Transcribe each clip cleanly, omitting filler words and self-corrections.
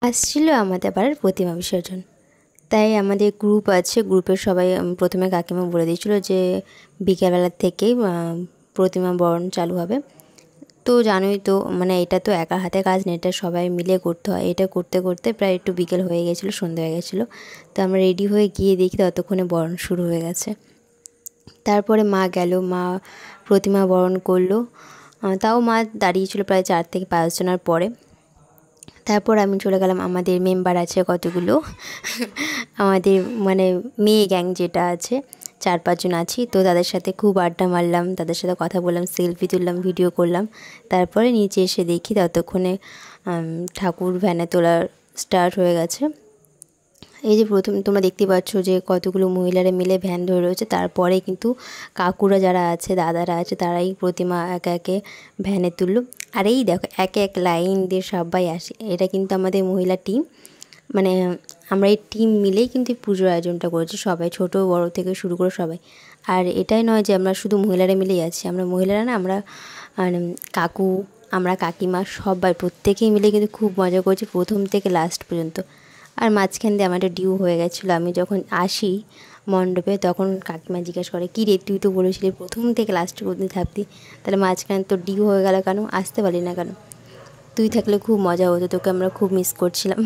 আসছিল আমাদের পাড়ার প্রতিমা বিসর্জন। তাই আমাদের গ্রুপ আছে, গ্রুপের সবাই প্রথমে কাকিমা বলে দিয়েছিল যে বিকেলবেলার থেকেই প্রতিমা বরণ চালু হবে। তো জানোই তো, মানে এটা তো একা হাতে কাজ না, এটা সবাই মিলে করতে হয়। এটা করতে করতে প্রায় একটু বিকেল হয়ে গেছিলো, সন্ধ্যা হয়ে গেছিলো। তো আমরা রেডি হয়ে গিয়ে দেখি ততক্ষণে বরণ শুরু হয়ে গেছে। তারপরে মা গেল, মা প্রতিমা বরণ করলো। তাও মা দাঁড়িয়েছিল প্রায় 4 থেকে 5 জনের পরে। তারপর আমি চলে গেলাম, আমাদের মেম্বার আছে কতগুলো আমাদের মানে মেয়ে গ্যাং যেটা আছে 4-5 জন আছি, তো তাদের সাথে খুব আড্ডা মারলাম, তাদের সাথে কথা বললাম, সেলফি তুললাম, ভিডিও করলাম। তারপরে নিচে এসে দেখি ততক্ষণে ঠাকুর ভ্যানে তোলা স্টার্ট হয়ে গেছে। এই যে প্রথম তোমরা দেখতে পাচ্ছ যে কতগুলো মহিলারা মিলে ভ্যান ধরে রয়েছে। তারপরে কিন্তু কাকুরা যারা আছে, দাদারা আছে, তারাই প্রতিমা একে একে ভ্যানে তুললো। আর এই দেখো একে এক লাইন দিয়ে সবাই আসে। এটা কিন্তু আমাদের মহিলা টিম, মানে আমরা এই টিম মিলেই কিন্তু পুজোর আয়োজনটা করেছি, সবাই ছোট বড় থেকে শুরু করে সবাই। আর এটাই নয় যে আমরা শুধু মহিলারা মিলেই আছি, আমরা মহিলারা না, আমরা কাকু, আমরা কাকিমা সবাই প্রত্যেকেই মিলে কিন্তু খুব মজা করেছি প্রথম থেকে লাস্ট পর্যন্ত। আর মাঝখান দিয়ে আমার একটা ডিউ হয়ে গেছিলো। আমি যখন আসি মণ্ডপে তখন কাকিমা জিজ্ঞাসা করে, কী রে তুই তো বলেছিলি প্রথম থেকে লাস্ট পর্যন্ত থাকতি, তাহলে মাঝখানে তো ডিউ হয়ে গেল কেন, আসতে পারলি না কেন? তুই থাকলে খুব মজা হতো, তোকে আমরা খুব মিস করছিলাম।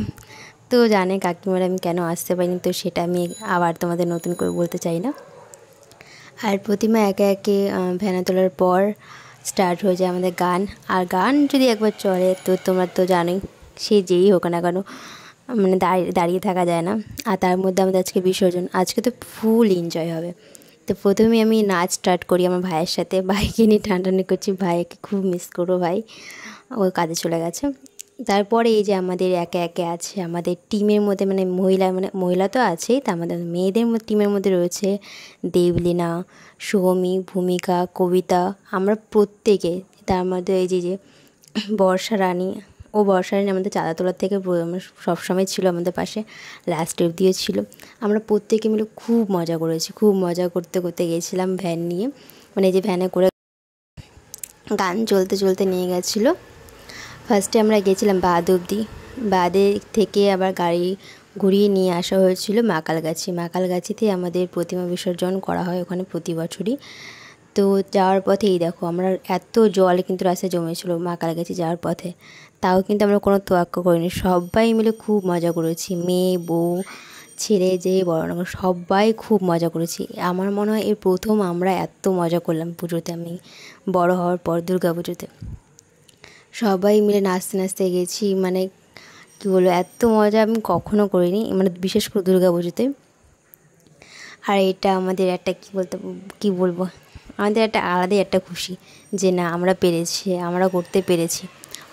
তো জানে কাকিমারা আমি কেন আসতে পারিনি, তো সেটা আমি আবার তোমাদের নতুন করে বলতে চাই না। আর প্রতিমা একে একে ভ্যানে তোলার পর স্টার্ট হয়ে যায় আমাদের গান। আর গান যদি একবার চলে তো তোমরা তো জানোই, সে যেই হোক না কেন, মানে দাঁড়িয়ে থাকা যায় না। আর তার মধ্যে আমাদের আজকে বিসর্জন, আজকে তো ফুল এনজয় হবে। তো প্রথমে আমি নাচ স্টার্ট করি আমার ভাইয়ের সাথে, ভাইকে নিয়ে টানাটানি করছি, ভাইকে খুব মিস করো ভাই, ও কাজে চলে গেছে। তারপরে এই যে আমাদের একে একে আছে আমাদের টিমের মধ্যে, মানে মহিলা তো আছেই, তা আমাদের মেয়েদের টিমের মধ্যে রয়েছে দেবলীনা, সৌমি, ভূমিকা, কবিতা, আমরা প্রত্যেকে। তার মধ্যে এই যে বর্ষা রানী, ও বর্ষা রানী আমাদের চাঁদা তোলার থেকে সবসময় ছিল আমাদের পাশে, লাস্ট অবধিও ছিল। আমরা প্রত্যেকে মিলে খুব মজা করেছি, খুব মজা করতে করতে গেছিলাম ভ্যান নিয়ে, মানে এই যে ভ্যানে করে গান চলতে চলতে নিয়ে গেছিলো। ফার্স্টে আমরা গেছিলাম বাদ অবধি, বাদে থেকে আবার গাড়ি ঘুরিয়ে নিয়ে আসা হয়েছিল মাকালগাছিতে আমাদের প্রতিমা বিসর্জন করা হয় ওখানে প্রতি বছরই। তো যাওয়ার পথে এই দেখো, আমরা এত জল কিন্তু রাস্তায় জমেছিল মাকালগাছি যাওয়ার পথে, তাও কিন্তু আমরা কোনো তোয়াক্কা করিনি, সবাই মিলে খুব মজা করেছি, মেয়ে বউ ছেলে যে বড় না সবাই খুব মজা করেছি। আমার মনে হয় এই প্রথম আমরা এত মজা করলাম পুজোতে, আমি বড় হওয়ার পর দুর্গা পুজোতে সবাই মিলে নাচতে নাচতে গেছি, মানে কী বলবো, এত মজা আমি কখনও করিনি, মানে বিশেষ করে দুর্গা পুজোতে। আর এটা আমাদের একটা কী বলবো, আমাদের একটা আলাদাই একটা খুশি যে না আমরা পেরেছি, আমরা করতে পেরেছি।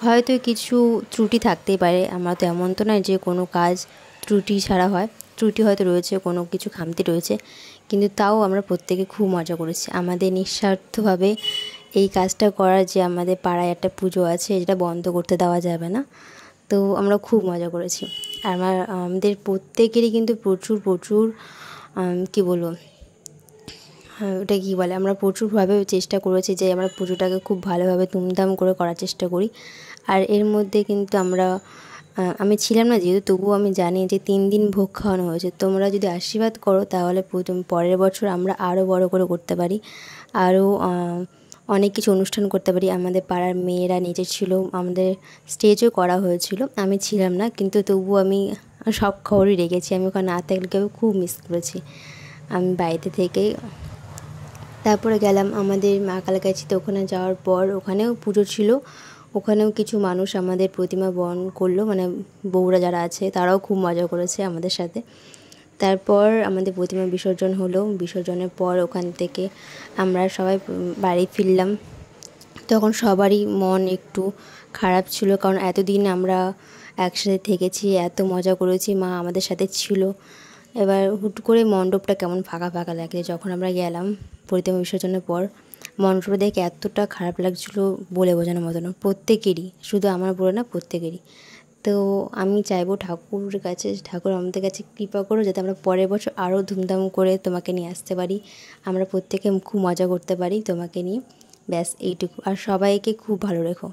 হয়তো কিছু ত্রুটি থাকতেই পারে, আমরা তো এমন তো নয় যে কোনো কাজ ত্রুটি ছাড়া হয়, ত্রুটি হয়তো রয়েছে, কোনো কিছু খামতি রয়েছে, কিন্তু তাও আমরা প্রত্যেকে খুব মজা করেছি। আমাদের নিঃস্বার্থভাবে এই কাজটা করার, যে আমাদের পাড়ায় একটা পুজো আছে যেটা বন্ধ করতে দেওয়া যাবে না, তো আমরা খুব মজা করেছি। আর আমাদের প্রত্যেকেরই কিন্তু প্রচুর প্রচুর কী বলবো, ওটা কী বলে, আমরা প্রচুরভাবে চেষ্টা করেছি যে আমরা পুজোটাকে খুব ভালোভাবে ধুমধাম করে করার চেষ্টা করি। আর এর মধ্যে কিন্তু আমি ছিলাম না যেহেতু, তবুও আমি জানি যে 3 দিন ভোগ খাওয়ানো হয়েছে। তোমরা যদি আশীর্বাদ করো তাহলে পরের বছর আমরা আরও বড় করে করতে পারি, আরও অনেক কিছু অনুষ্ঠান করতে পারি। আমাদের পাড়ার মেয়েরা নেচে ছিল, আমাদের স্টেজও করা হয়েছিল, আমি ছিলাম না কিন্তু তবুও আমি সব খবরই রেখেছি। আমি ওখানে না থাকলে খুব মিস করেছি আমি বাড়িতে থেকেই। তারপরে গেলাম আমাদের মাকালগাছিতে, ওখানে যাওয়ার পর ওখানেও পুজো ছিল, ওখানেও কিছু মানুষ আমাদের প্রতিমা বরণ করলো, মানে বউরা যারা আছে তারাও খুব মজা করেছে আমাদের সাথে। তারপর আমাদের প্রতিমা বিসর্জন হলো, বিসর্জনের পর ওখান থেকে আমরা সবাই বাড়ি ফিরলাম। তখন সবারই মন একটু খারাপ ছিল, কারণ এতদিন আমরা একসাথে থেকেছি, এত মজা করেছি, মা আমাদের সাথে ছিল। এবার হুট করে মণ্ডপটা কেমন ফাঁকা ফাঁকা লাগে। যখন আমরা গেলাম প্রতিমা বিসর্জনের পর, মণ্ডপটা দেখে এতটা খারাপ লাগছিলো বলে বোঝানোর মতো না, প্রত্যেকেরই, শুধু আমার বলে না প্রত্যেকেরই। তো আমি চাইবো ঠাকুর আমাদের কাছে কৃপা করো যাতে আমরা পরের বছর আরও ধুমধাম করে তোমাকে নিয়ে আসতে পারি, আমরা প্রত্যেকে খুব মজা করতে পারি তোমাকে নিয়ে। ব্যাস এইটুকু, আর সবাইকে খুব ভালো রেখো।